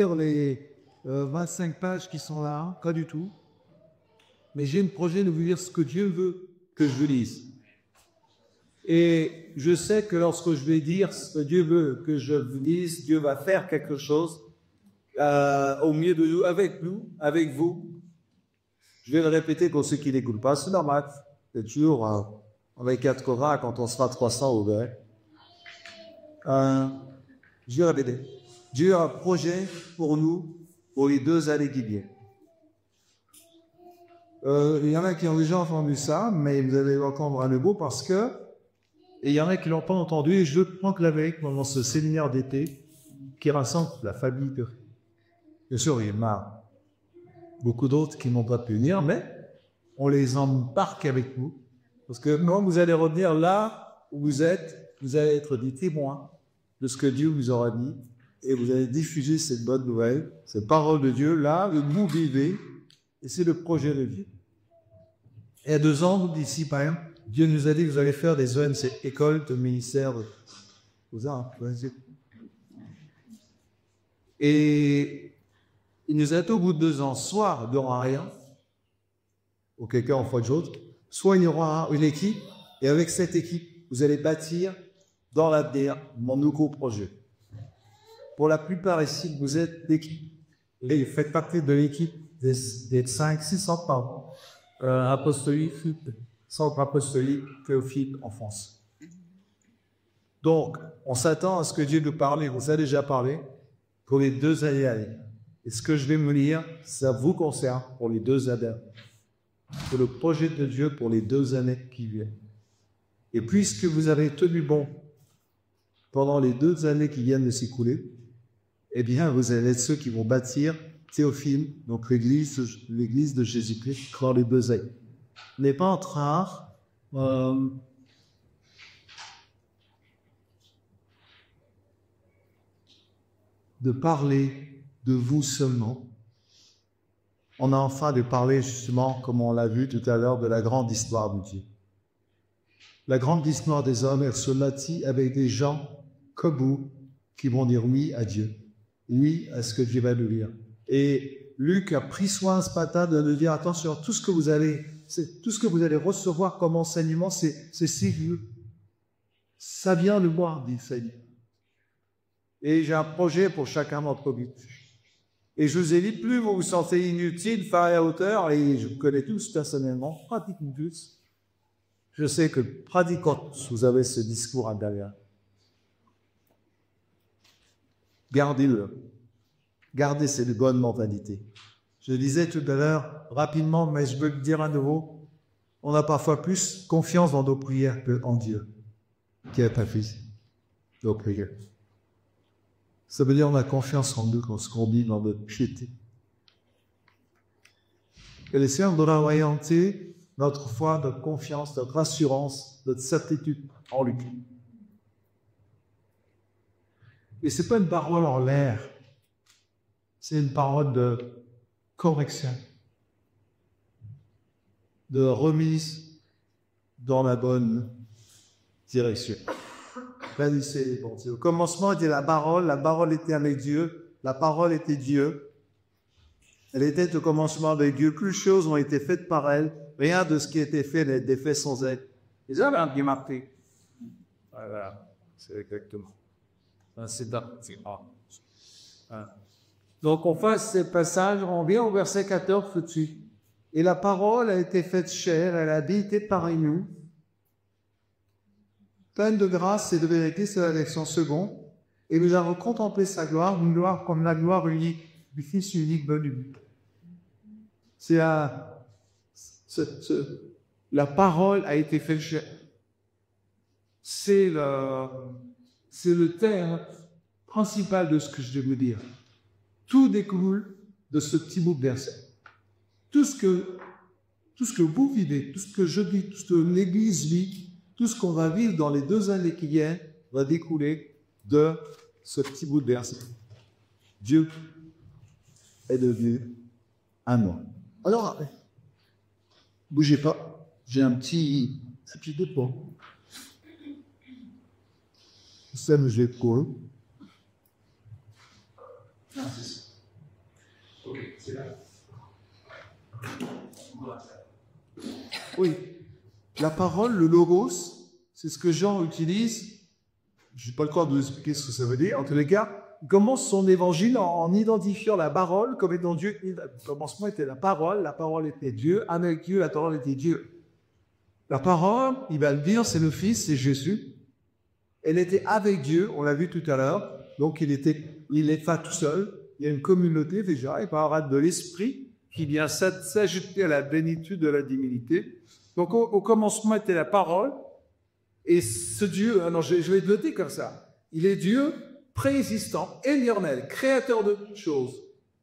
les 25 pages qui sont là, pas du tout. Mais j'ai un projet de vous lire ce que Dieu veut que je lise. Et je sais que lorsque je vais dire ce que Dieu veut que je lise, Dieu va faire quelque chose au milieu de nous, avec vous. Je vais le répéter pour ceux qui n'écoutent pas, c'est normal. C'est toujours avec 4 rats quand on sera 300 au vrai. Je vais répéter. Dieu a un projet pour nous pour les 2 années qui viennent. Il y en a qui ont déjà entendu ça, mais vous allez entendre à nouveau parce que, et il y en a qui ne l'ont pas entendu, et je proclamais pendant ce séminaire d'été qui rassemble la famille de... Bien sûr, il y en a beaucoup d'autres qui n'ont pas pu venir, mais on les embarque avec nous. Parce que quand vous allez revenir là où vous êtes, vous allez être des témoins de ce que Dieu vous aura dit, et vous allez diffuser cette bonne nouvelle, cette parole de Dieu, là où vous vivez, et c'est le projet de Dieu. Et à 2 ans, d'ici, par exemple, Dieu nous a dit que vous allez faire des ONC, écoles de ministère de... Et il nous a dit au bout de 2 ans, soit il n'y aura rien, auquel cas on fera autre chose, soit il y aura une équipe, et avec cette équipe, vous allez bâtir dans l'avenir mon nouveau projet. Pour la plupart ici, vous êtes l'équipe, et vous faites partie de l'équipe des 500-600 par apostolique, centre apostolique Théophile en France. Donc, on s'attend à ce que Dieu nous parle, il vous a déjà parlé, pour les 2 années à venir. Et ce que je vais me lire, ça vous concerne pour les 2 années. C'est le projet de Dieu pour les 2 années qui viennent. Et puisque vous avez tenu bon pendant les 2 années qui viennent de s'écouler, eh bien, vous allez être ceux qui vont bâtir Théophile, donc l'église de Jésus-Christ, dans les 2 années. On n'est pas en train de parler de vous seulement. On a enfin de parler justement, comme on l'a vu tout à l'heure, de la grande histoire de Dieu. La grande histoire des hommes, elle se bâtit avec des gens comme vous qui vont dire oui à Dieu, oui à ce que Dieu va nous dire. Et Luc a pris soin ce matin de nous dire attention, tout ce que vous allez recevoir comme enseignement, c'est sérieux. Ça vient de moi, dit Seigneur. Et j'ai un projet pour chacun d'entre vous. Et je vous ai dit, plus vous vous sentez inutile, faire à hauteur, et je vous connais tous personnellement, pratiquement tous. Je sais que pratiquant tous, vous avez ce discours à derrière. Gardez-le. Gardez cette bonne mentalité. Je disais tout à l'heure, rapidement, mais je veux le dire à nouveau, on a parfois plus confiance dans nos prières qu'en Dieu, qui est un fils, nos prières. Ça veut dire qu'on a confiance en nous, dans ce qu'on dit dans notre piété. Que le Seigneur doit orienter notre foi, notre confiance, notre assurance, notre certitude en lui. Et ce n'est pas une parole en l'air, c'est une parole de correction, de remise dans la bonne direction. Au commencement était la parole était avec Dieu, la parole était Dieu. Elle était au commencement avec Dieu. Plus de choses ont été faites par elle. Rien de ce qui a été fait n'a été fait sans elle. Ils avaient un bien marqué. Voilà, c'est exactement. C'est donc on fasse ces passages, on vient au verset 14 tout de suite. Et la parole a été faite chair, elle a habité parmi nous. Pleine de grâce et de vérité, c'est la leçon seconde. Et nous avons contemplé sa gloire, une gloire comme la gloire unique du Fils unique venu. C'est la parole a été faite chair. C'est le thème principal de ce que je vais vous dire. Tout découle de ce petit bout de verset. Tout ce que vous vivez, tout ce que je vis, tout ce que l'Église vit, tout ce qu'on va vivre dans les 2 années qui viennent va découler de ce petit bout de verset. Dieu est devenu un homme. Alors, bougez pas, j'ai un petit dépôt. Ça me j'ai couru. Oui. La parole, le logos, c'est ce que Jean utilise. Je n'ai pas le temps de vous expliquer ce que ça veut dire. En tous les cas, il commence son évangile en identifiant la parole comme étant Dieu. Au commencement était la parole était Dieu, avec Dieu, la parole était Dieu. La parole, il va le dire, c'est le Fils, c'est Jésus. Elle était avec Dieu, on l'a vu tout à l'heure, donc il n'est pas tout seul, il y a une communauté déjà, il parlera de l'Esprit qui vient s'ajouter à la plénitude de la divinité. Donc au commencement était la parole, et ce Dieu, alors je vais le noter comme ça, il est Dieu préexistant, éternel, créateur de toutes choses.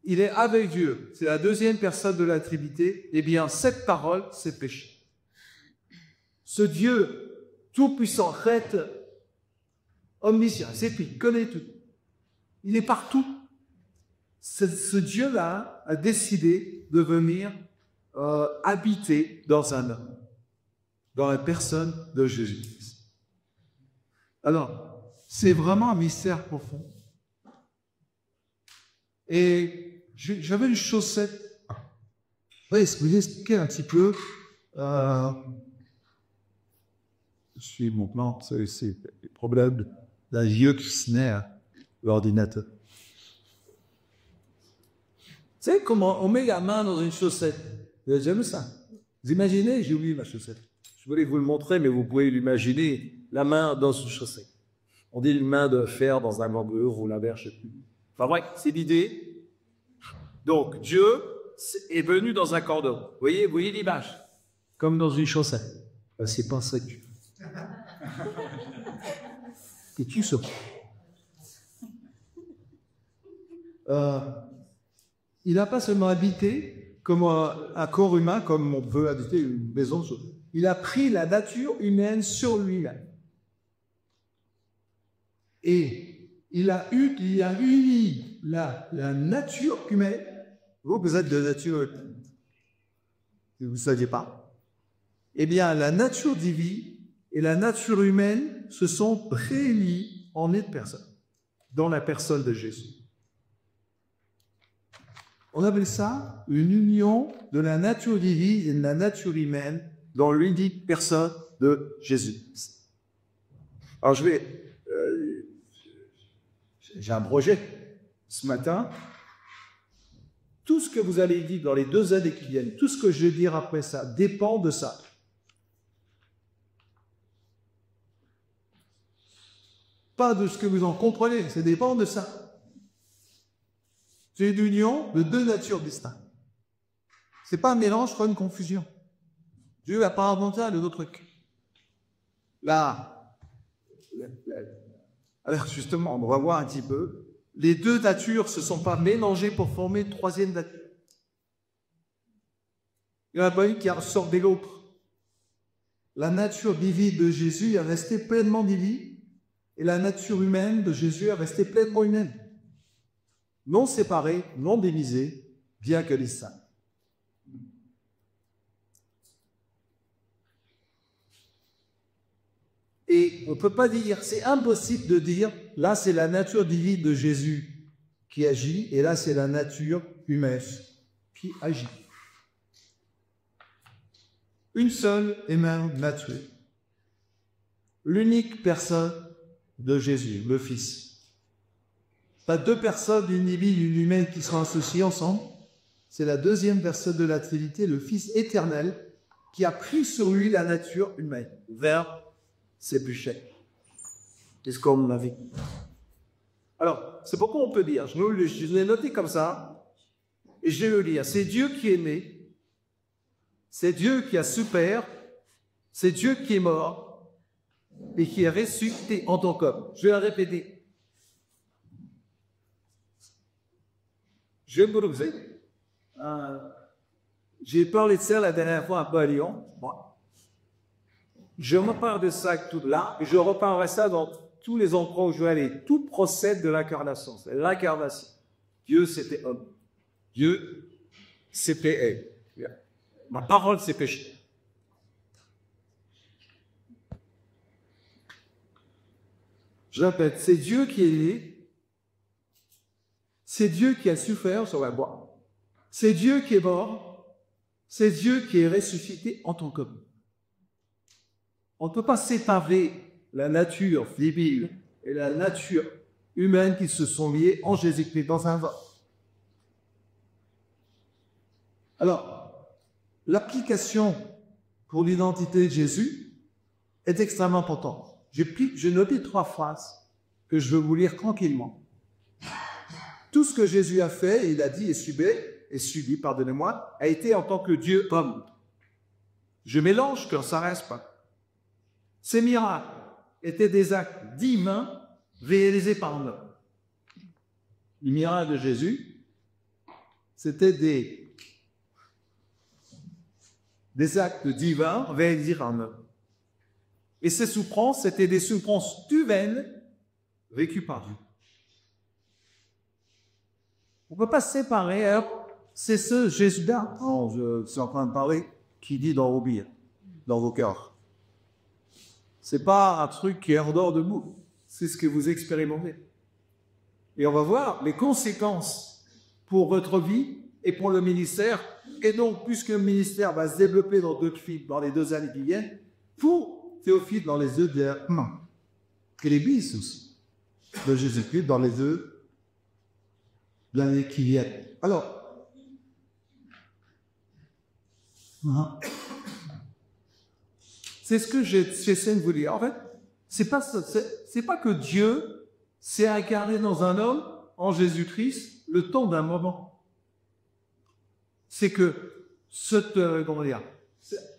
Il est avec Dieu, c'est la deuxième personne de la Trinité, et bien cette parole, c'est péché. Ce Dieu tout-puissant, reste omniscient, c'est lui, il connaît tout. Il est partout. Ce Dieu-là a décidé de venir habiter dans un homme, dans la personne de Jésus-Christ. Alors, c'est vraiment un mystère profond. Et j'avais une chaussette. Oui, je vous expliquer un petit peu. Je suis mon plan, c'est le problème d'un vieux qui se naît à l'ordinateur. Tu sais comment on met la main dans une chaussette? J'aime ça. Vous imaginez, j'ai oublié ma chaussette. Je voulais vous le montrer, mais vous pouvez l'imaginer, la main dans une chaussette. On dit une main de fer dans un membrure ou l'inverse, je ne sais plus. Enfin bref, c'est l'idée. Donc, Dieu est venu dans un cordon. Vous voyez l'image? Comme dans une chaussette. C'est pas ça que tu fais. Et tu sais. Il n'a pas seulement habité comme un corps humain, comme on peut habiter une maison. Il a pris la nature humaine sur lui-même. Et il a uni la nature humaine. Vous êtes de nature, vous ne saviez pas. Eh bien, la nature divine et la nature humaine se sont réunies en une personne, dans la personne de Jésus. On appelle ça une union de la nature divine et de la nature humaine dans l'unique personne de Jésus. Alors j'ai un projet ce matin. Tout ce que vous allez dire dans les 2 années qui viennent, tout ce que je vais dire après ça, dépend de ça. Pas de ce que vous en comprenez, ça dépend de ça. C'est une union de 2 natures distinctes. Ce n'est pas un mélange, pas une confusion. Dieu n'a pas inventé un autre truc. Là, alors justement, on va voir un petit peu. Les 2 natures ne se sont pas mélangées pour former une 3e nature. Il n'y en a pas une qui a absorbé l'autre. La nature divine de Jésus est restée pleinement divine et la nature humaine de Jésus est restée pleinement humaine. Non séparés, non divisés, bien que distincts. Et on ne peut pas dire, c'est impossible de dire, là c'est la nature divine de Jésus qui agit, et là c'est la nature humaine qui agit. Une seule et même nature. L'unique personne de Jésus, le Fils. Pas 2 personnes, une divine, une humaine qui seront associées ensemble. C'est la 2e personne de la Trinité, le Fils éternel, qui a pris sur lui la nature humaine, vers ses péchés. Qu'est-ce qu'on a vu? Alors, c'est pourquoi on peut dire, je l'ai noté comme ça, et je vais le lire. C'est Dieu qui est né, c'est Dieu qui a souffert, c'est Dieu qui est mort, et qui est ressuscité en tant qu'homme. Je vais la répéter. Je vais vous le dire. J'ai parlé de ça la dernière fois un peu à Lyon. Moi. Je me parle de ça tout là, et je reparlerai ça dans tous les endroits où je vais aller. Tout procède de l'incarnation. C'est l'incarnation. Dieu, c'était homme. Dieu, c'était elle. Ma parole, c'est péché. Je répète, c'est Dieu qui est né. C'est Dieu qui a souffert sur la croix. C'est Dieu qui est mort, c'est Dieu qui est ressuscité en tant qu'homme. On ne peut pas séparer la nature divine et la nature humaine qui se sont liées en Jésus-Christ dans un vase. Alors, l'application pour l'identité de Jésus est extrêmement importante. Je note 3 phrases que je veux vous lire tranquillement. Tout ce que Jésus a fait, il a dit et subi, pardonnez-moi, a été en tant que Dieu homme. Je mélange quand ça reste pas. Ces miracles étaient des actes divins réalisés par un homme. Les miracles de Jésus, c'était des actes divins réalisés par un homme. Et ces souffrances, c'était des souffrances humaines vécues par Dieu. On ne peut pas séparer, alors, c'est ce Jésus-là, je suis en train de parler, qui dit dans vos billes, dans vos cœurs. Ce n'est pas un truc qui est en dehors de vous, c'est ce que vous expérimentez. Et on va voir les conséquences pour votre vie et pour le ministère. Et donc, puisque le ministère va se développer dans les 2 années qui viennent, pour Théophile dans les 2 dernières, et l'Église aussi, de Jésus-Christ dans les 2 l'année qui vient. Alors, c'est ce que j'essaie de vous dire. En fait, c'est pas que Dieu s'est incarné dans un homme, en Jésus-Christ, le temps d'un moment. C'est que,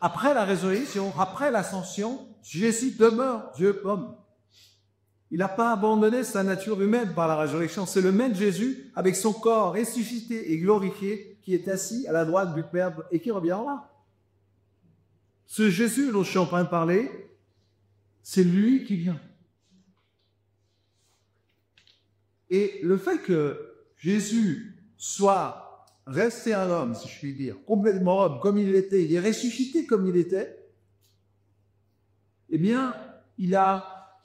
après la résurrection, après l'ascension, Jésus demeure Dieu homme. Il n'a pas abandonné sa nature humaine par la résurrection. C'est le même Jésus, avec son corps ressuscité et glorifié, qui est assis à la droite du Père et qui reviendra. Ce Jésus dont je suis en train de parler, c'est lui qui vient. Et le fait que Jésus soit resté un homme, si je puis dire, complètement homme, comme il était, il est ressuscité comme il était, eh bien, il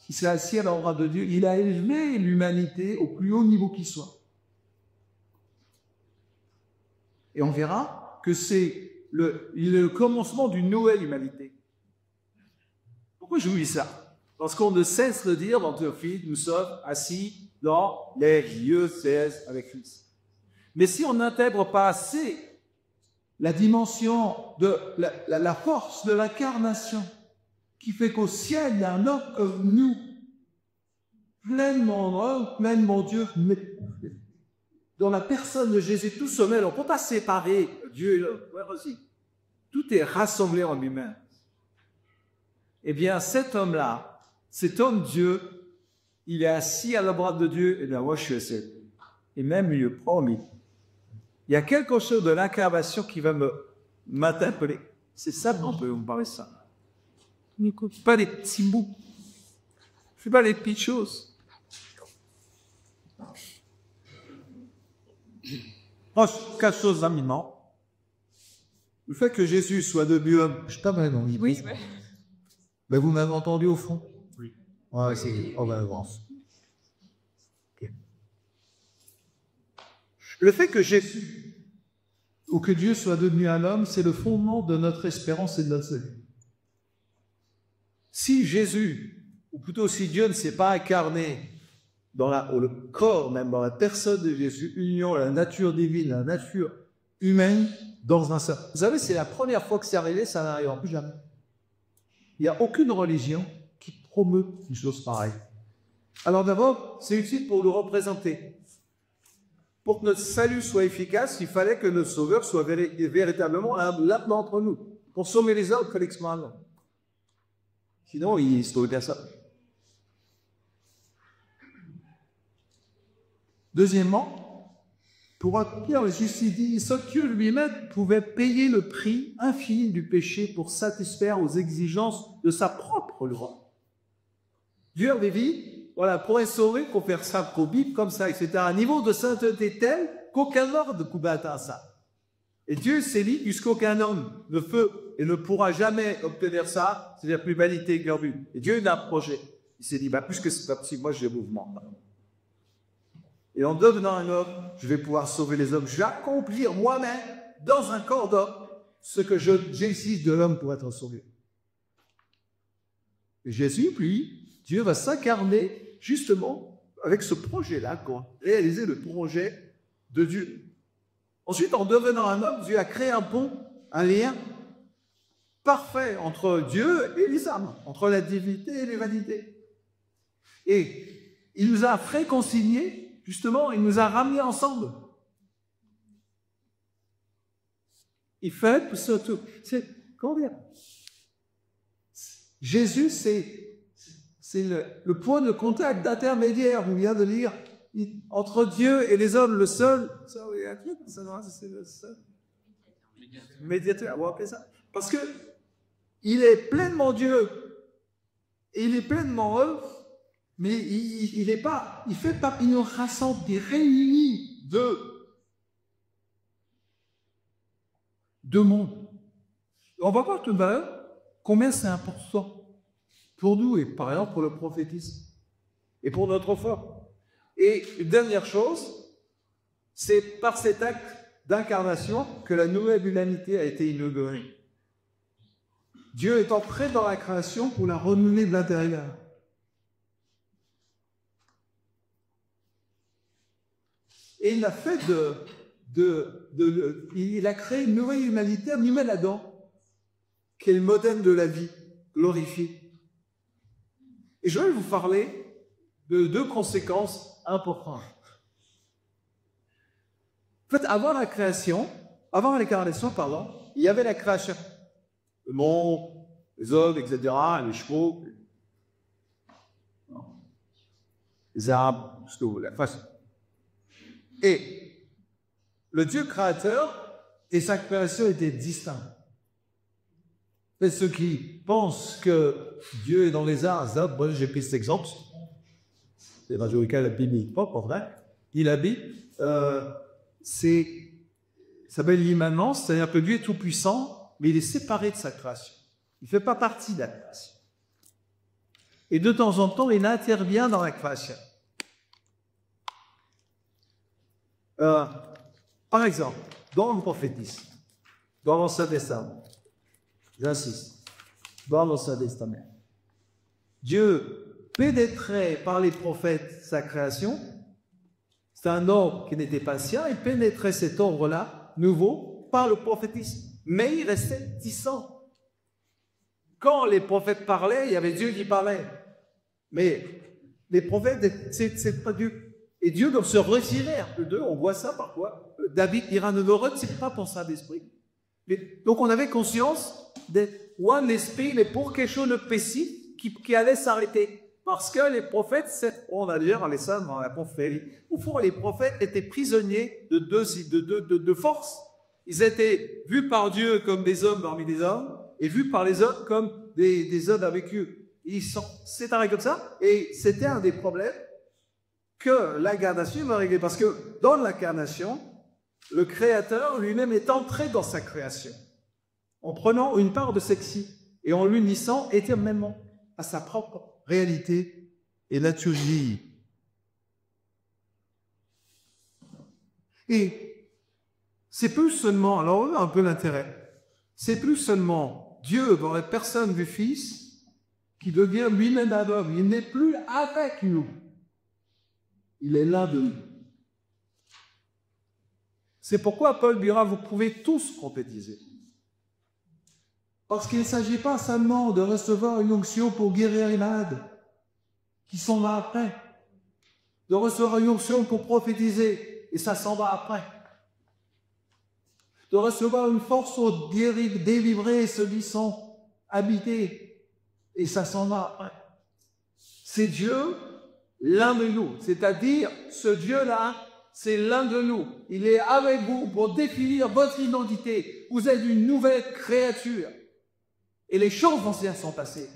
s'est assis à la droite de Dieu, il a élevé l'humanité au plus haut niveau qui soit. Et on verra que c'est le commencement d'une nouvelle humanité. Pourquoi je vous dis ça? Parce qu'on ne cesse de dire dans Théophile, nous sommes assis dans les lieux célestes avec Christ. Mais si on n'intègre pas assez la dimension de la force de l'incarnation, qui fait qu'au ciel, il y a un homme comme nous, pleinement homme, pleinement Dieu, mais dans la personne de Jésus, tout se mêle. On ne peut pas séparer Dieu et l'homme. Ouais, tout est rassemblé en lui-même. Eh bien, cet homme-là, cet homme Dieu, il est assis à la droite de Dieu, et bien moi je suis assis. Et même il est promis. Il y a quelque chose de l'incarnation qui va m'interpeller. C'est ça qu'on peut vous parler de ça. N'écoute pas les petits bouts. Je ne fais pas les petites choses. Quelque chose d'amusant. Le fait que Jésus soit devenu homme, je t'avais non. Oui. Mais vous m'avez entendu au fond. Oui. Ouais, c'est en avance. Okay. Le fait que Jésus ou que Dieu soit devenu un homme, c'est le fondement de notre espérance et de notre salut. Si Jésus, ou plutôt si Dieu ne s'est pas incarné dans le corps, même dans la personne de Jésus, union la nature divine, la nature humaine dans un seul. Vous savez, c'est la première fois que c'est arrivé, ça n'arrivera plus jamais. Il n'y a aucune religion qui promeut une chose pareille. Alors d'abord, c'est utile pour nous représenter. Pour que notre salut soit efficace, il fallait que notre Sauveur soit véritablement l'un d'entre nous. Consommer les autres collectivement. Sinon, il se trouve bien ça. Deuxièmement, pour accomplir le justice dit, ce Dieu lui-même pouvait payer le prix infini du péché pour satisfaire aux exigences de sa propre loi. Dieu avait dit, voilà, pour sauver, il faut faire ça, pour vivre comme ça, etc. Un niveau de sainteté tel qu'aucun ordre ne pouvait atteindre ça. Et Dieu s'est dit, puisqu'aucun homme ne peut et ne pourra jamais obtenir ça, c'est-à-dire l'humanité perdue. Et Dieu il a un projet. Il s'est dit, puisque c'est pas possible, moi j'ai le mouvement. Et en devenant un homme, je vais pouvoir sauver les hommes. Je vais accomplir moi-même, dans un corps d'homme, ce que j'exige de l'homme pour être sauvé. Et Jésus, lui, Dieu va s'incarner justement avec ce projet-là, quoi. Réaliser le projet de Dieu. Ensuite, en devenant un homme, Dieu a créé un pont, un lien parfait entre Dieu et les âmes, entre la divinité et l'humanité. Et il nous a réconciliés, justement, il nous a ramenés ensemble. Il fait tout ça, tout. Comment dire? Jésus, c'est le point de contact, d'intermédiaire, on vient de lire, entre Dieu et les hommes, le seul, ça, oui, c'est le seul médiateur, on va appeler ça. Parce que il est pleinement Dieu, et il est pleinement homme, mais il nous rassemble, il réunit deux mondes. On va voir tout à l'heure combien c'est important pour nous, et par exemple pour le prophétisme, et pour notre foi. Et une dernière chose, c'est par cet acte d'incarnation que la nouvelle humanité a été inaugurée. Dieu est entré dans la création pour la renouveler de l'intérieur. Et il a fait il a créé une nouvelle humanité, un humain Adam, qui est le modèle de la vie, glorifié. Et je vais vous parler de deux conséquences importantes. En fait, avant l'incarnation, il y avait la création. Le monde, les hommes, etc., les chevaux, les arbres, ce que vous voulez. Et le Dieu créateur et sa création étaient distincts. Et ceux qui pensent que Dieu est dans les arbres, j'ai pris cet exemple, c'est dans le cas de la Bible, pas vrai. Il habite, ça s'appelle l'immanence, c'est-à-dire que Dieu est tout-puissant, mais il est séparé de sa création. Il ne fait pas partie de la création. Et de temps en temps, il intervient dans la création. Par exemple, dans le prophétisme, dans l'Ancien Testament, j'insiste, dans l'Ancien Testament, Dieu pénétrait par les prophètes sa création. C'est un ordre qui n'était pas sien, il pénétrait cet ordre-là, nouveau, par le prophétisme. Mais il restait distant. Quand les prophètes parlaient, il y avait Dieu qui parlait. Mais les prophètes, c'est pas Dieu. Et Dieu doit se retirer un peu d'eux. On voit ça parfois. David dira, ne le retire pas pour Saint-Esprit. Donc on avait conscience d'être one esprit, mais pour quelque chose de précis qui allait s'arrêter. Parce que les prophètes, on a déjà les ça dans la prophétie. Au fond, les prophètes étaient prisonniers de force. Ils étaient vus par Dieu comme des hommes parmi des hommes, et vus par les hommes comme des hommes avec eux. C'est un comme ça, et c'était un des problèmes que l'incarnation va régler. Parce que dans l'incarnation, le Créateur lui-même est entré dans sa création, en prenant une part de celle-ci, et en l'unissant éternellement à sa propre réalité et nature. Et c'est plus seulement, alors on a un peu l'intérêt, c'est plus seulement Dieu dans la personne du Fils qui devient lui-même un homme. Il n'est plus avec nous. Il est là de nous. C'est pourquoi Paul dira, vous pouvez tous prophétiser. Parce qu'il ne s'agit pas seulement de recevoir une onction pour guérir les malades, qui sont là après. De recevoir une onction pour prophétiser, et ça s'en va après. De recevoir une force pour délivrer ceux qui sont habités, et ça s'en va après. C'est Dieu, l'un de nous. C'est-à-dire, ce Dieu-là, c'est l'un de nous. Il est avec vous pour définir votre identité. Vous êtes une nouvelle créature. Et les choses anciennes sont passées.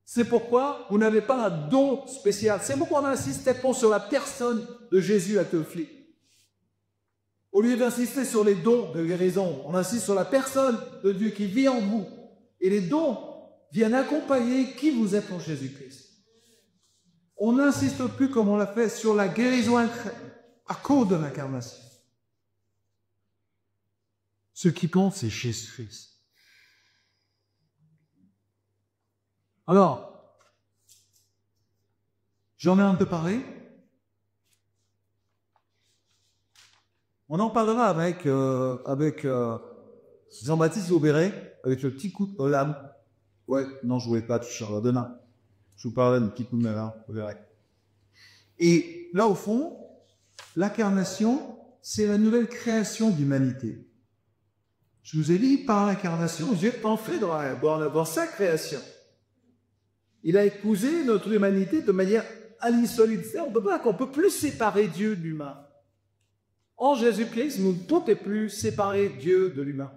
C'est pourquoi vous n'avez pas un don spécial. C'est pourquoi on insiste sur la personne de Jésus à Théophile. Au lieu d'insister sur les dons de guérison, on insiste sur la personne de Dieu qui vit en vous. Et les dons viennent accompagner qui vous êtes en Jésus-Christ. On n'insiste plus comme on l'a fait sur la guérison à cause de l'incarnation. Ce qui compte, c'est Jésus-Christ. Alors, j'en ai un peu parlé. On en parlera avec Jean-Baptiste Aubéret, avec le petit coup de lame. Ouais, non, je ne voulais pas toucher à demain. Je vous parlais d'un petit coup de lame, vous verrez. Et là, au fond, l'incarnation, c'est la nouvelle création d'humanité. Je vous ai dit, par l'incarnation, Dieu est entré dans sa création. Il a épousé notre humanité de manière indissoluble. On ne peut plus séparer Dieu de l'humain. En Jésus-Christ, nous ne pouvons plus séparer Dieu de l'humain.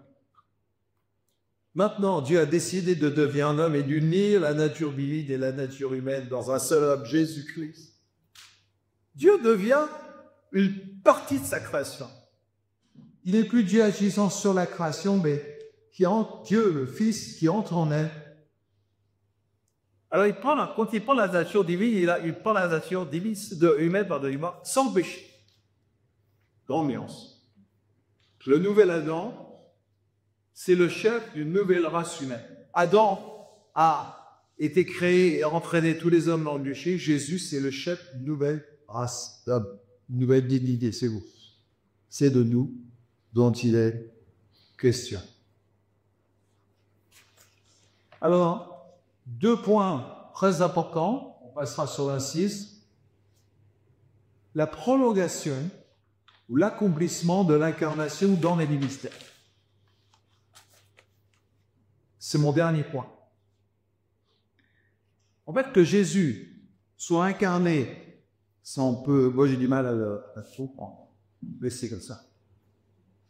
Maintenant, Dieu a décidé de devenir un homme et d'unir la nature divine et la nature humaine dans un seul homme, Jésus-Christ. Dieu devient une partie de sa création. Il n'est plus Dieu agissant sur la création, mais Dieu, le Fils, qui entre en elle. Alors, quand il prend la nature divine, il prend la nature divine humaine sans péché. Grande nuance. Le nouvel Adam, c'est le chef d'une nouvelle race humaine. Adam a été créé et a entraîné tous les hommes dans le péché. Jésus, c'est le chef d'une nouvelle race d'hommes, une nouvelle dignité, c'est vous. C'est de nous dont il est question. Alors, 2 points très importants, on passera sur l'incise. La prolongation ou l'accomplissement de l'incarnation dans les ministères. C'est mon dernier point. En fait, que Jésus soit incarné, moi j'ai du mal à tout prendre, mais c'est comme ça.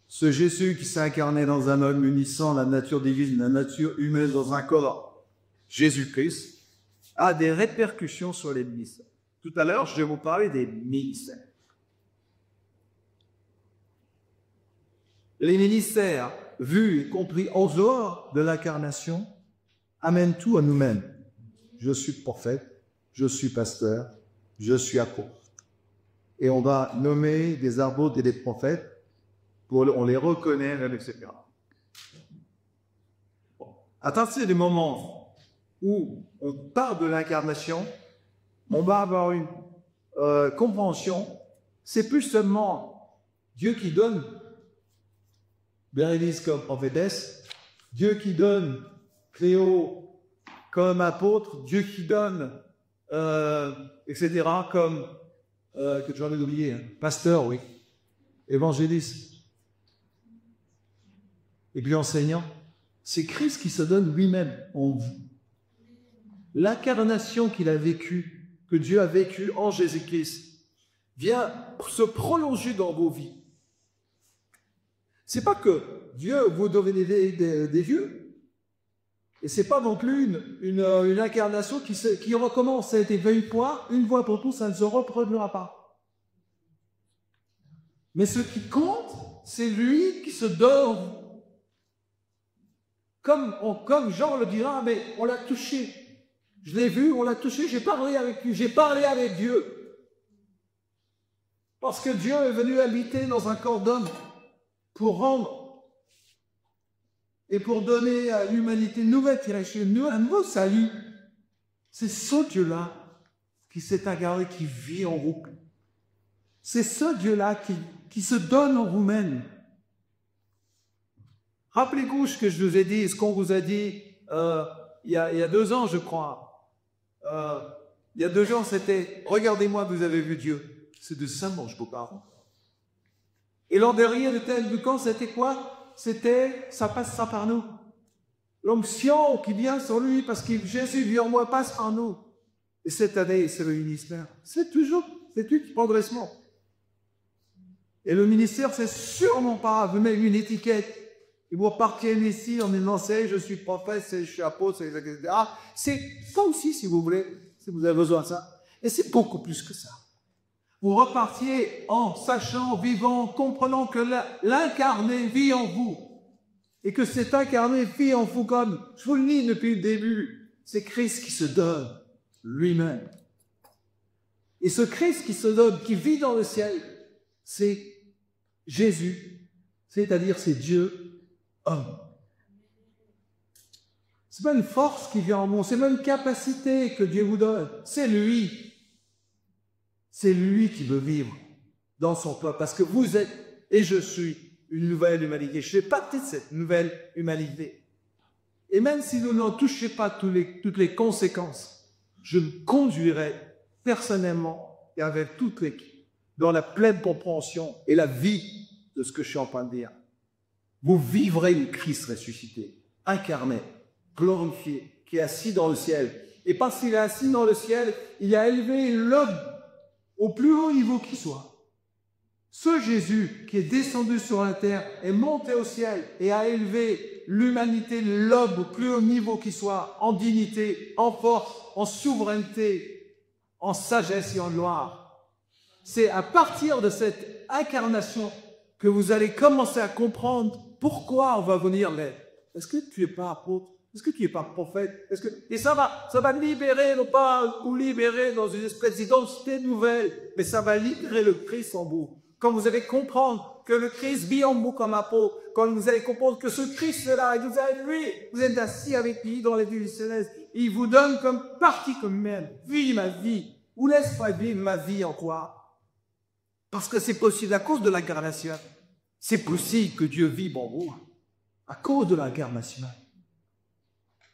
Ce Jésus qui s'est incarné dans un homme unissant la nature divine, la nature humaine dans un corps, Jésus-Christ, a des répercussions sur les ministères. Tout à l'heure, je vais vous parler des ministères. Les ministères, vus et compris en dehors de l'incarnation, amènent tout à nous-mêmes. Je suis prophète, je suis pasteur, je suis apôtre. Et on va nommer des apôtres et des prophètes, on les reconnaît, etc. Bon. À partir du moment où on parle de l'incarnation, on va avoir une compréhension. C'est plus seulement Dieu qui donne Bérénice comme prophétesse, Dieu qui donne Cléo comme apôtre, Dieu qui donne, etc., comme, que j'en ai oublié, hein, pasteur, oui, évangéliste, et puis enseignant. C'est Christ qui se donne lui-même en vous. L'incarnation qu'il a vécue, que Dieu a vécue en Jésus-Christ, vient se prolonger dans vos vies. C'est pas que Dieu vous devenez des vieux, et c'est pas non plus une incarnation qui recommence. Ça a été fait une fois pour tous, ça ne se reproduira pas. Mais ce qui compte, c'est lui qui se donne. Comme Jean le dira, mais on l'a touché. Je l'ai vu, on l'a touché, j'ai parlé avec lui, j'ai parlé avec Dieu. Parce que Dieu est venu habiter dans un corps d'homme pour rendre et pour donner à l'humanité une nouvelle direction, un nouveau salut. C'est ce Dieu-là qui s'est incarné, qui vit en vous. C'est ce Dieu-là qui se donne en vous-même. Rappelez-vous ce que je vous ai dit, ce qu'on vous a dit il y a 2 ans, je crois. Il y a 2 ans, c'était « Regardez-moi, vous avez vu Dieu ». C'est de ça dont je vous parle. Et l'an dernier, le thème du camp, c'était quoi? C'était « Ça passera par nous ». L'onction qui vient sur lui, parce que Jésus vit en moi, passe par nous. Et cette année, c'est le ministère. C'est lui qui progressement. Et le ministère, c'est sûrement pas vous mettre une étiquette. Et vous repartiez ici en disant, je suis prophète, je suis apôtre, etc. C'est ça aussi, si vous voulez, si vous avez besoin de ça. Et c'est beaucoup plus que ça. Vous repartiez en sachant, vivant, comprenant que l'incarné vit en vous. Et que cet incarné vit en vous comme, je vous le dis depuis le début, c'est Christ qui se donne lui-même. Et ce Christ qui se donne, qui vit dans le ciel, c'est Jésus, c'est-à-dire c'est Dieu homme. C'est pas une force qui vient en vous, c'est pas une capacité que Dieu vous donne, c'est lui. C'est lui qui veut vivre dans son peuple, parce que vous êtes, et je suis, une nouvelle humanité. Je fais partie de cette nouvelle humanité. Et même si nous n'en touchions pas toutes les conséquences, je me conduirai personnellement et avec toute l'équipe dans la pleine compréhension et la vie de ce que je suis en train de dire. Vous vivrez le Christ ressuscité, incarné, glorifié, qui est assis dans le ciel. Et parce qu'il est assis dans le ciel, il a élevé l'homme au plus haut niveau qui soit. Ce Jésus qui est descendu sur la terre est monté au ciel et a élevé l'humanité, l'homme au plus haut niveau qui soit, en dignité, en force, en souveraineté, en sagesse et en gloire. C'est à partir de cette incarnation que vous allez commencer à comprendre pourquoi on va venir l'être. Est-ce que tu n'es pas apôtre? Est-ce que tu n'es pas prophète? Et ça va libérer, non pas vous libérer dans une espèce d'identité nouvelle, mais ça va libérer le Christ en vous. Quand vous allez comprendre que le Christ vit en vous comme apôtre, quand vous allez comprendre que ce Christ-là, et vous êtes lui, vous êtes assis avec lui dans les vies célestes, il vous donne comme partie commune, vis ma vie, ou laisse-moi vivre ma vie en toi. Parce que c'est possible, à cause de l'incarnation, c'est possible que Dieu vive en vous, à cause de l'incarnation.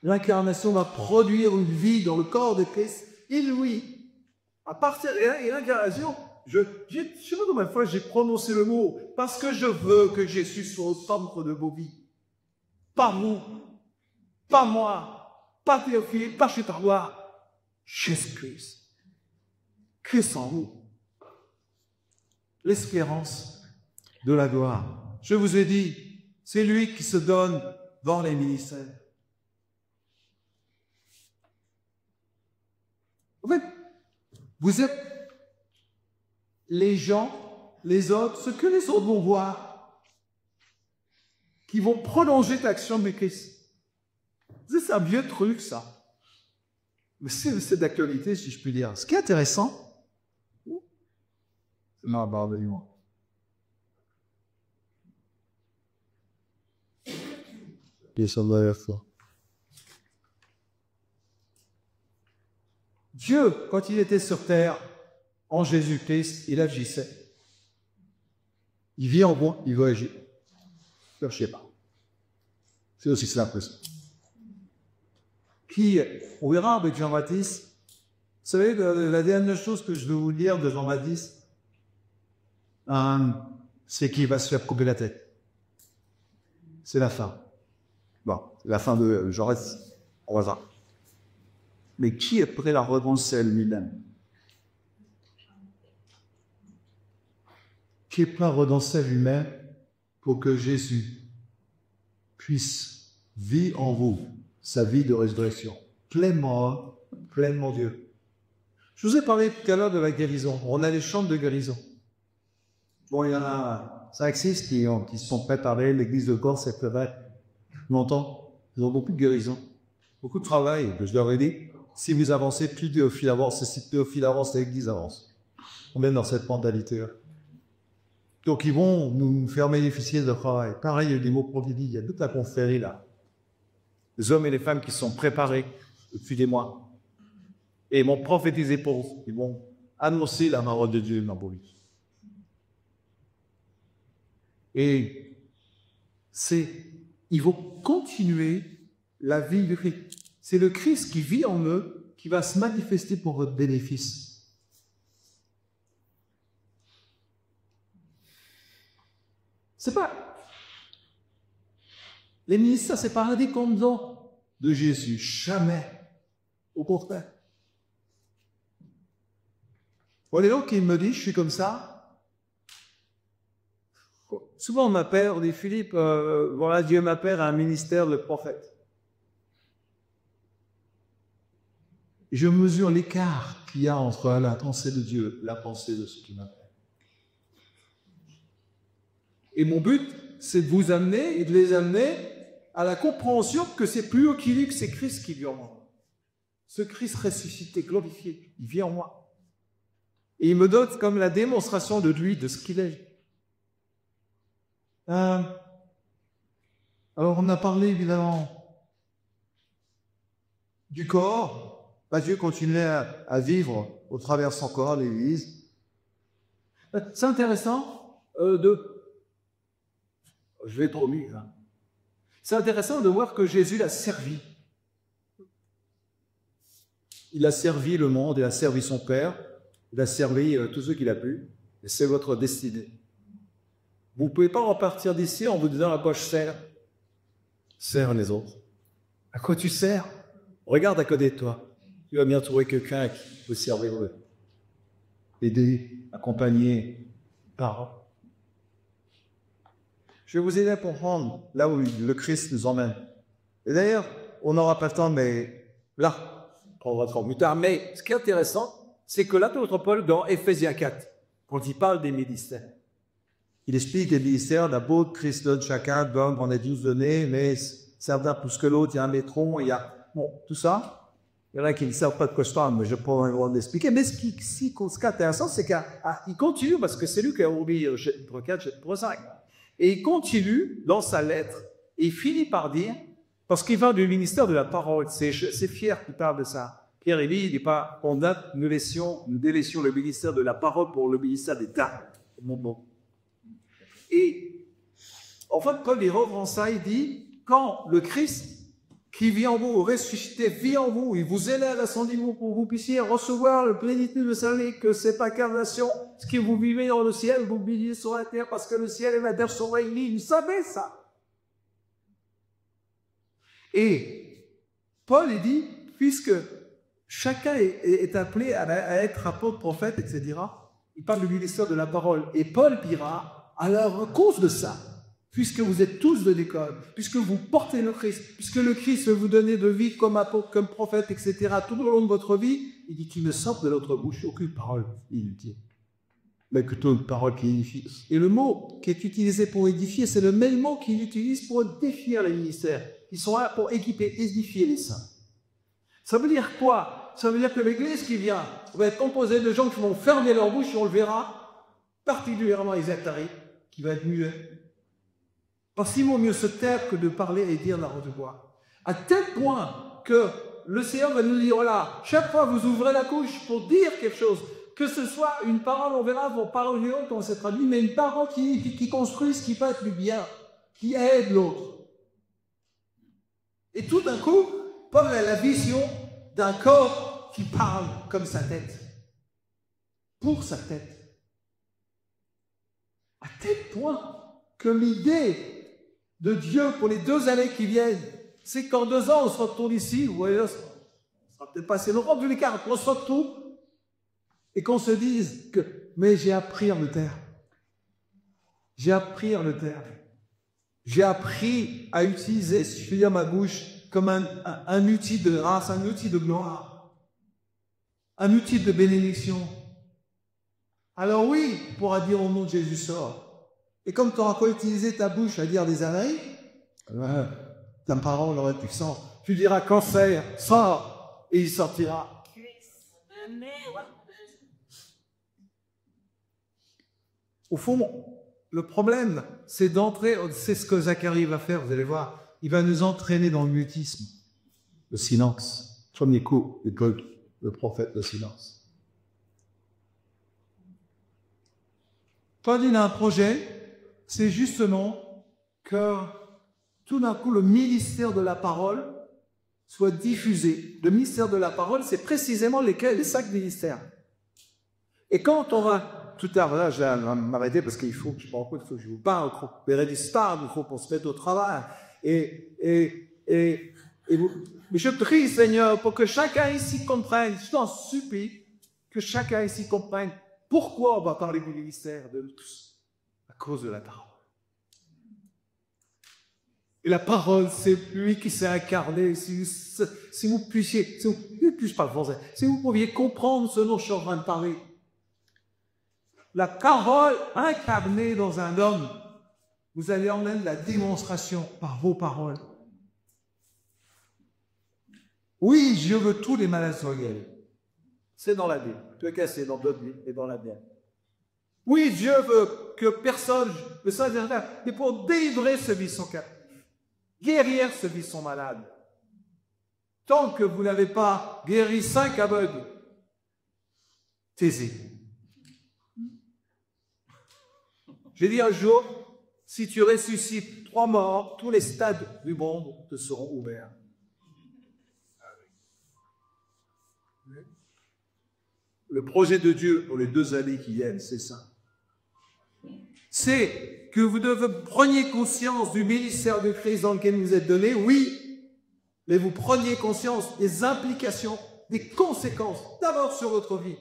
L'incarnation va produire une vie dans le corps de Christ, et lui, à partir de l'incarnation, je sais pas combien de fois j'ai prononcé le mot, parce que je veux que Jésus soit au centre de vos vies. Pas vous, pas moi, pas Théophile, pas Chétarois, Jésus-Christ. Christ en vous. L'espérance de la gloire. Je vous ai dit, c'est lui qui se donne dans les ministères. En fait, vous êtes les gens, les autres, ce que les autres vont voir, qui vont prolonger l'action de Christ. C'est un vieux truc, ça. Mais c'est d'actualité, si je puis dire. Ce qui est intéressant, non, pardonnez-moi. Dieu, quand il était sur terre, en Jésus-Christ, il agissait. Il vit en moi, il veut agir. Je ne sais pas. C'est aussi simple. On verra avec Jean-Baptiste. Vous savez, la dernière chose que je veux vous dire de Jean-Baptiste, c'est qu'il va se faire couper la tête. C'est la fin. Bon, c'est la fin de Jean-Baptiste. On va voir. Mais qui est prêt à renoncer à lui-même? Qui est prêt à renoncer à lui-même pour que Jésus puisse vivre en vous sa vie de résurrection, pleinement homme, pleinement Dieu. Je vous ai parlé tout à l'heure de la guérison. On a les chambres de guérison. Bon, il y en a 5-6 qui se sont préparés. L'église de Corse, c'est vrai. Longtemps, ils ont beaucoup de guérison, beaucoup de travail. Je leur ai dit, si vous avancez, plus Théophile avance. Si Théophile avance, l'église avance. On est dans cette mentalité-là. Donc, ils vont nous faire bénéficier de travail. Pareil, il y a des mots providis, il y a toute la confrérie là. Les hommes et les femmes qui sont préparés depuis des mois. Et ils m'ont prophétisé pour eux. Ils vont annoncer la parole de Dieu dans vos vies. Et ils vont continuer la vie du Christ. C'est le Christ qui vit en eux, qui va se manifester pour votre bénéfice. C'est pas... Les ministères, c'est pas un décompte de Jésus. Jamais. Au contraire. Bon, les gens qui me disent, je suis comme ça. Souvent, on m'appelle, on dit, Philippe, voilà, Dieu m'appelle à un ministère de prophète. Je mesure l'écart qu'il y a entre la pensée de Dieu et la pensée de ceux qui m'appellent. Et mon but, c'est de vous amener et de les amener à la compréhension que c'est plus haut qu'il est, que c'est Christ qui vit en moi. Ce Christ ressuscité, glorifié, il vit en moi. Et il me donne comme la démonstration de lui, de ce qu'il est. Alors, on a parlé évidemment du corps. Dieu continuait à vivre au travers de son corps, l'Église. C'est intéressant Je vais trop vite. Hein. C'est intéressant de voir que Jésus l'a servi. Il a servi le monde, il a servi son Père, il a servi tous ceux qu'il a pu. Et c'est votre destinée. Vous ne pouvez pas repartir d'ici en vous disant à quoi je sers. Sers les autres. À quoi tu sers? Regarde à côté de toi. Tu vas bien trouver quelqu'un qui peut servir, aider, accompagner, par. Je vais vous aider à comprendre là où le Christ nous emmène. Et d'ailleurs, on n'aura pas le temps, mais là, on va trop plus tard. Mais ce qui est intéressant, c'est que l'apôtre Paul, dans Éphésiens 4, quand il parle des ministères, il explique les ministères, d'abord, Christ donne chacun, donne, on est tous donnés, mais certains plus que l'autre, il y a un métron, il y a, bon, tout ça. Il y en a qui ne savent pas de quoi je parle, mais je pourrais vous l'expliquer. Mais ce qui est intéressant, c'est qu'il continue, parce que c'est lui qui a oublié chapitre 4, chapitre 5. Et il continue dans sa lettre, et il finit par dire, parce qu'il parle du ministère de la parole, c'est Pierre qui parle de ça. Pierre, il dit pas, on date, nous délaissions le ministère de la parole pour le ministère d'État. Et en fait, Paul, il reprend ça, il dit, quand le Christ qui vit en vous, ressuscité, vit en vous, il vous élève à son niveau pour que vous puissiez recevoir le plénitude de salut, que c'est pas incarnation, ce que vous vivez dans le ciel, vous vivez sur la terre, parce que le ciel et la terre sont réunis, vous savez ça. Et Paul, il dit, puisque chacun est appelé à être apôtre, prophète, etc., il parle du ministère de la parole. Et Paul dira, alors à cause de ça, puisque vous êtes tous de l'école, puisque vous portez le Christ, puisque le Christ veut vous donner de vie comme apôtre, comme prophète, etc., tout au long de votre vie, il dit qu'il ne sorte de notre bouche aucune parole inutile, mais plutôt une parole qui édifie. Et le mot qui est utilisé pour édifier, c'est le même mot qu'il utilise pour défier les ministères. Ils sont là pour édifier les saints. Ça veut dire quoi? Ça veut dire que l'Église qui vient va être composée de gens qui vont fermer leur bouche, et on le verra, particulièrement Isaac Tari, qui va être muet. Parce qu'il vaut mieux se taire que de parler et dire la haute voix. À tel point que le Seigneur va nous dire, voilà, chaque fois vous ouvrez la couche pour dire quelque chose, que ce soit une parole, on verra vos paroles géantes, comment c'est traduit, mais une parole qui construise, qui fait du bien, qui aide l'autre. Et tout d'un coup, Paul a la vision d'un corps qui parle comme sa tête, pour sa tête. À tel point que l'idée de Dieu pour les 2 années qui viennent, c'est qu'en 2 ans, on se retourne ici, vous voyez, ça sera peut-être pas assez longtemps de l'écart, on se retourne, et qu'on se dise que, mais j'ai appris à me taire. J'ai appris à me taire. J'ai appris à utiliser, si je veux dire, ma bouche comme un outil de grâce, un outil de gloire, un outil de bénédiction. Alors oui, on pourra dire au nom de Jésus sort. Et comme tu n'auras pas utilisé ta bouche à dire des âneries, ta parole aura puissance. Tu diras cancer, sort, et il sortira. Au fond, le problème, c'est d'entrer, c'est ce que Zacharie va faire, vous allez voir, il va nous entraîner dans le mutisme, le silence. Premier coup, le prophète, le silence. Quand il a un projet, c'est justement que tout d'un coup, le ministère de la parole soit diffusé. Le ministère de la parole, c'est précisément les 5 ministères. Et quand on va, tout à l'heure, là, je vais m'arrêter parce qu'il faut que je vous parle, il faut récupérer du stade, il faut qu'on se mette au travail. Mais je prie, Seigneur, pour que chacun ici comprenne, je t'en supplie, que chacun ici comprenne pourquoi on va parler du ministère de tous. À cause de la parole. Et la parole, c'est lui qui s'est incarné. Si vous puissiez, je parle français, si vous pouviez comprendre ce dont je suis en train de parler. La parole incarnée dans un homme, vous allez en être la démonstration par vos paroles. Oui, Dieu veut tous les malades soient guéris. C'est dans la Bible. Tu es cassé dans d'autres Bibles et dans la Bible. Oui, Dieu veut que personne, le Saint-Esprit, mais pour délivrer ceux qui sont captifs, guérir ceux qui sont malades. Tant que vous n'avez pas guéri 5 aveugles, taisez. J'ai dit un jour, si tu ressuscites 3 morts, tous les stades du monde te seront ouverts. Le projet de Dieu pour les 2 années qui viennent, c'est ça. C'est que vous preniez conscience du ministère de Christ dans lequel vous êtes donné, oui, mais vous preniez conscience des implications, des conséquences, d'abord sur votre vie,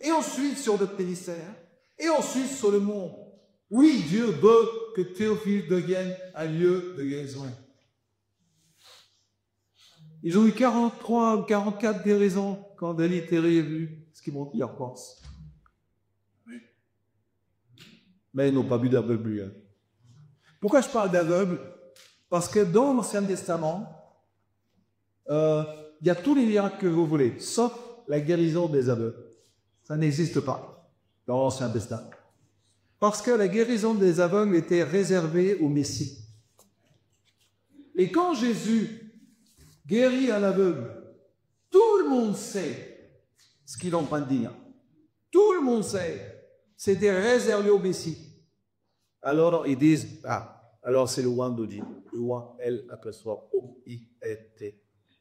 et ensuite sur notre ministère, et ensuite sur le monde. Oui, Dieu veut que Théophile devienne un lieu de guérison. Ils ont eu 43 ou 44 guérisons quand Dany Terry est venu, ce qui montre leur force. Mais ils n'ont pas vu d'aveugle. Pourquoi je parle d'aveugle? Parce que dans l'Ancien Testament, il y a tous les miracles que vous voulez, sauf la guérison des aveugles. Ça n'existe pas dans l'Ancien Testament. Parce que la guérison des aveugles était réservée au Messie. Et quand Jésus guérit un aveugle, tout le monde sait ce qu'il est en train de dire. Tout le monde sait. C'était réservé au Messie. Alors ils disent, alors c'est le roi de Dieu. Le roi, L-O-I-T.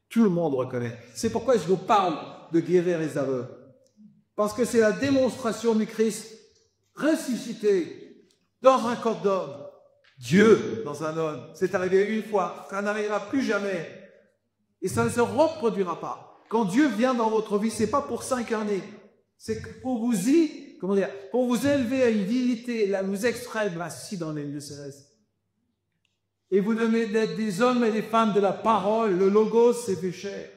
Tout le monde reconnaît. C'est pourquoi je vous parle de guérir les aveugles. Parce que c'est la démonstration du Christ ressuscité dans un corps d'homme. Dieu dans un homme. C'est arrivé une fois. Ça n'arrivera plus jamais. Et ça ne se reproduira pas. Quand Dieu vient dans votre vie, c'est pas pour s'incarner. C'est pour vous pour vous élever à une dignité, la plus extrême, assis dans les lieux célestes. Et vous devez être des hommes et des femmes de la parole. Le logos s'est fait chair.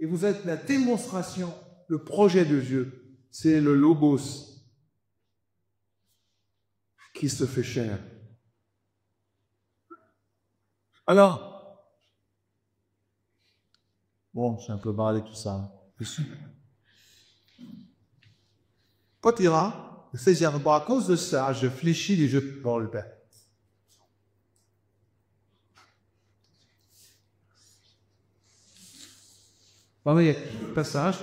Et vous êtes la démonstration, le projet de Dieu. C'est le logos qui se fait chair. Alors, bon, j'ai un peu parlé de tout ça. Potira, c'est à cause de ça, je fléchis et je prends le pain. Bon, il y a un passage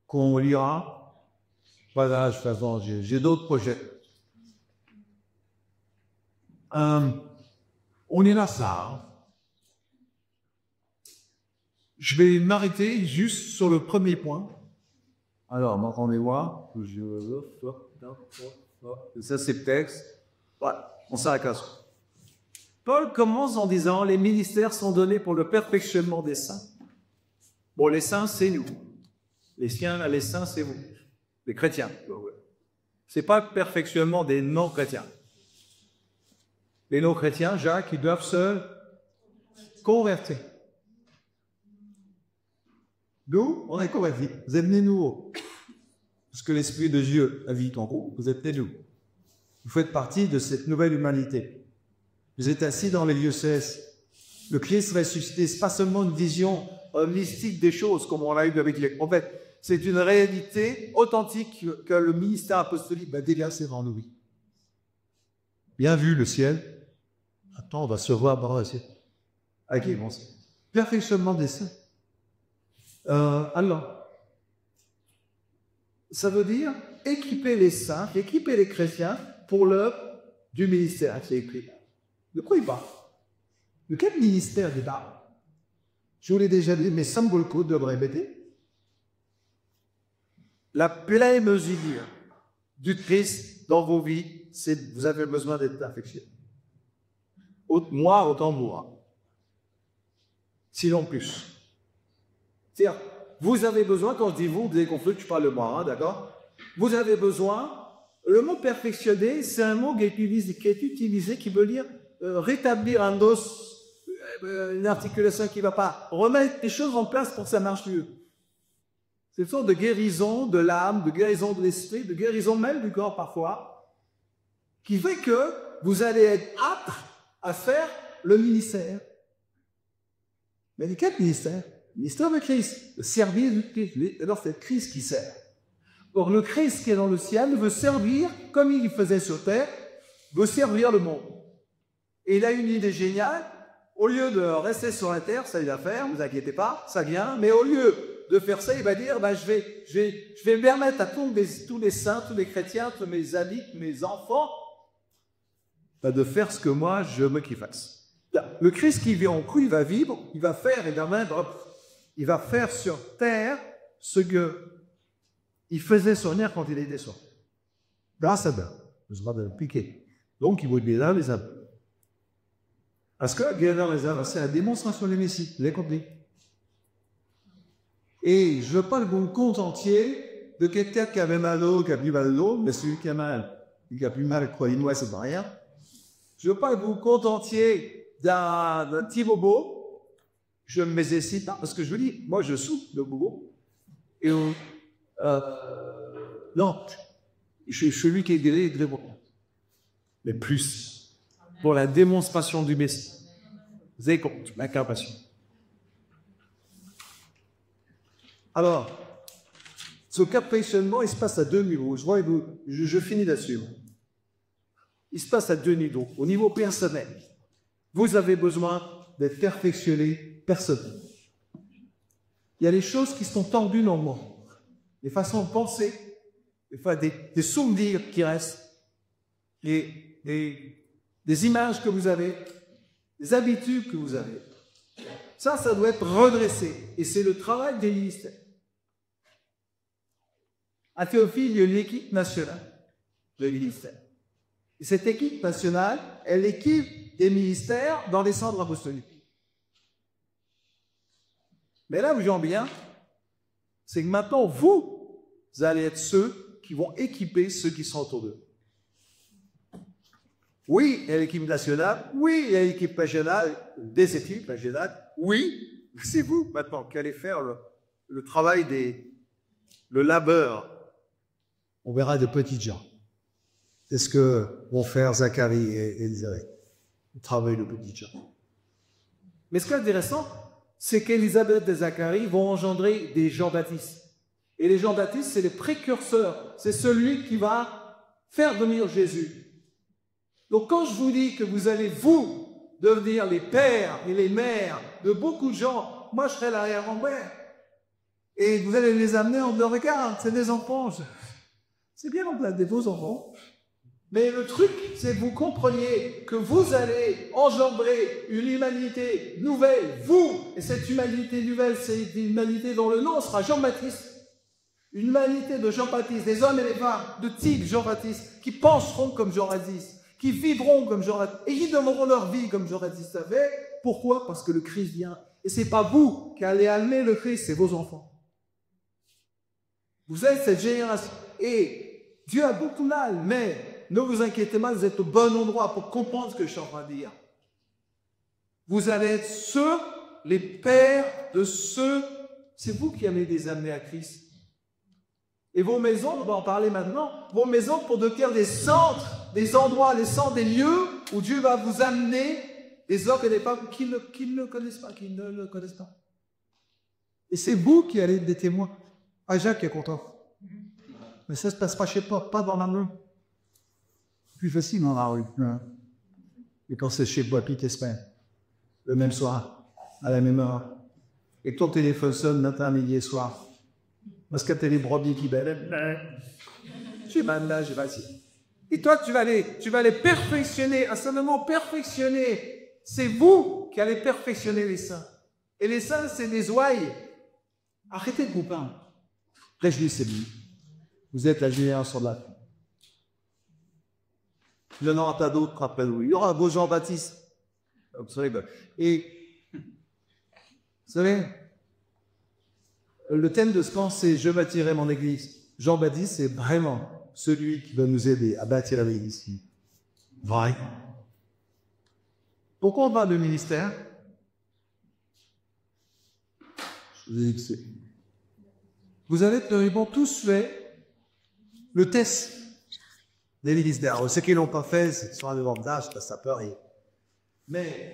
qu'on lira. Voilà, j'ai d'autres projets. On est là, ça. Je vais m'arrêter juste sur le premier point. Alors, m'entendez voir. Ça, c'est le texte. Ouais, on s'arrête là. Paul commence en disant, les ministères sont donnés pour le perfectionnement des saints. Bon, les saints, c'est nous. Les saints, c'est vous. Les chrétiens. C'est pas le perfectionnement des non-chrétiens. Les non-chrétiens, Jacques, ils doivent se convertir. Nous, on est convertis. Vous êtes nés nouveaux. Parce que l'Esprit de Dieu habite en vous, vous êtes nés nouveaux. Vous faites partie de cette nouvelle humanité. Vous êtes assis dans les lieux célestes. Le Christ ressuscité, ce n'est pas seulement une vision mystique des choses, comme on l'a eu avec les prophètes. C'est une réalité authentique que le ministère apostolique va déverser dans nous. Bien vu le ciel. Attends, on va se voir par le ciel. Ok, bon, perfectionnement des saints. Alors, ça veut dire équiper les saints, équiper les chrétiens pour l'œuvre du ministère. C'est écrit. De quoi il parle? De quel ministère il parle? Je vous l'ai déjà dit, mais Sambolko devrait répéter. La pleine mesure du Christ dans vos vies, c'est vous avez besoin d'être perfectionné. Moi, autant moi. Sinon plus. C'est-à-dire, vous avez besoin, quand je dis vous avez compris que je parle de moi, hein, d'accord? Vous avez besoin, le mot perfectionner, c'est un mot qui est utilisé, qui veut dire rétablir un os, une articulation qui ne va pas, remettre les choses en place pour que ça marche mieux. C'est une sorte de guérison de l'âme, de guérison de l'esprit, de guérison même du corps parfois, qui fait que vous allez être apte à faire le ministère. Mais les 4 ministères, le ministère de Christ, le service de Christ, alors c'est Christ qui sert. Or, le Christ qui est dans le ciel veut servir, comme il faisait sur terre, veut servir le monde. Et il a une idée géniale. Au lieu de rester sur la terre, ça il va faire, ne vous inquiétez pas, ça vient. Mais au lieu de faire ça, il va dire, je vais permettre à tous les saints, tous les chrétiens, tous mes amis, mes enfants, de faire ce que moi, je veux qu'ils fassent. Le Christ qui vit en cru, il va vivre, il va faire, il va faire sur terre ce qu'il faisait sur terre quand il était sur terre. Grâce à Dieu. Je vais piquer. Donc, il va dire là, les hommes. Parce que, bien dans les hommes, c'est la démonstration du Messie. Vous l'avez compris? Et je ne veux pas le bon compte entier de quelqu'un qui avait mal au dos, qui a plus mal au dos, mais celui qui a mal, qui a plus mal, croyez-moi, c'est pas rien. Je ne veux pas le bon compte entier d'un petit bobo. Je me mets pas, parce que je vous dis, moi, je souffre de bobo. Et non, je suis celui qui est guéri de bon. Mais plus pour la démonstration du Messie. Vous avez compris, l'incarnation. Alors, ce perfectionnement, il se passe à 2 niveaux. Je finis là-dessus. Il se passe à 2 niveaux. Au niveau personnel, vous avez besoin d'être perfectionné personnellement. Il y a des choses qui sont tendues dans le monde, des façons de penser, des souvenirs qui restent, des images que vous avez, des habitudes que vous avez. Ça doit être redressé. Et c'est le travail des ministères. À Théophile, il y a une équipe nationale de ministères. Et cette équipe nationale, elle équipe des ministères dans les centres apostoliques. Mais là, vous voyez bien, c'est que maintenant, vous allez être ceux qui vont équiper ceux qui sont autour d'eux. Oui, il y a l'équipe nationale, oui, il y a l'équipe régionale, des équipes régionales, oui, c'est vous maintenant qui allez faire le travail le labeur. On verra de petits gens. C'est ce que vont faire Zacharie et Élisabeth. Le travail de petits gens. Mais ce qui est intéressant, c'est qu'Élisabeth et Zacharie vont engendrer des Jean-Baptiste. Et les Jean-Baptiste, c'est les précurseurs. C'est celui qui va faire venir Jésus. Donc quand je vous dis que vous allez, vous, devenir les pères et les mères de beaucoup de gens, moi je serai l'arrière-grand-père. Et vous allez les amener en disant, regarde, c'est des enfants. C'est bien de vos enfants. Mais le truc, c'est que vous compreniez que vous allez engendrer une humanité nouvelle, vous. Et cette humanité nouvelle, c'est une humanité dont le nom sera Jean-Baptiste. Une humanité de Jean-Baptiste, des hommes et des femmes de type Jean-Baptiste, qui penseront comme Jean-Baptiste, qui vivront comme Jean-Baptiste, et qui donneront leur vie comme Jean-Baptiste a fait. Pourquoi? Parce que le Christ vient. Et c'est pas vous qui allez amener le Christ, c'est vos enfants. Vous êtes cette génération. Et Dieu a beaucoup de mal, mais ne vous inquiétez pas, vous êtes au bon endroit pour comprendre ce que je suis en train de dire. Vous allez être ceux, les pères de ceux, c'est vous qui allez les amener à Christ. Et vos maisons, on va en parler maintenant, vos maisons pour devenir des centres, des endroits, des centres, des lieux où Dieu va vous amener des hommes et des femmes qui ne le connaissent pas, qui ne le connaissent pas. Et c'est vous qui allez être des témoins. Ah, Jacques est content. Mais ça ne se passe pas chez pas dans la rue. Plus facile dans la rue. Et quand c'est chez Bois Pic Espagne, le même soir, à la même heure, et que ton téléphone sonne matin, midi et soir, parce que t'as les brebis qui bêlent. J'ai mal là, j'ai pas ici. Et toi, tu vas les perfectionner, un seulement perfectionner. C'est vous qui allez perfectionner les saints. Et les saints, c'est des ouailles. Arrêtez de vous peindre. Réjouissez-vous. Vous êtes la génération de la fin. Il y en aura pas d'autres après vous. Il y aura vos Jean-Baptiste. Et, vous savez, le thème de ce camp, c'est « Je bâtirai mon église ». Jean-Baptiste, c'est vraiment celui qui va nous aider à bâtir l'église ici. Vrai. Pourquoi on parle de ministère? Je vous ai dit que c'est... Vous avez tous fait le test des ministères. Ceux qui ne l'ont pas fait, c'est sur un avantage, ça peut arriver. Mais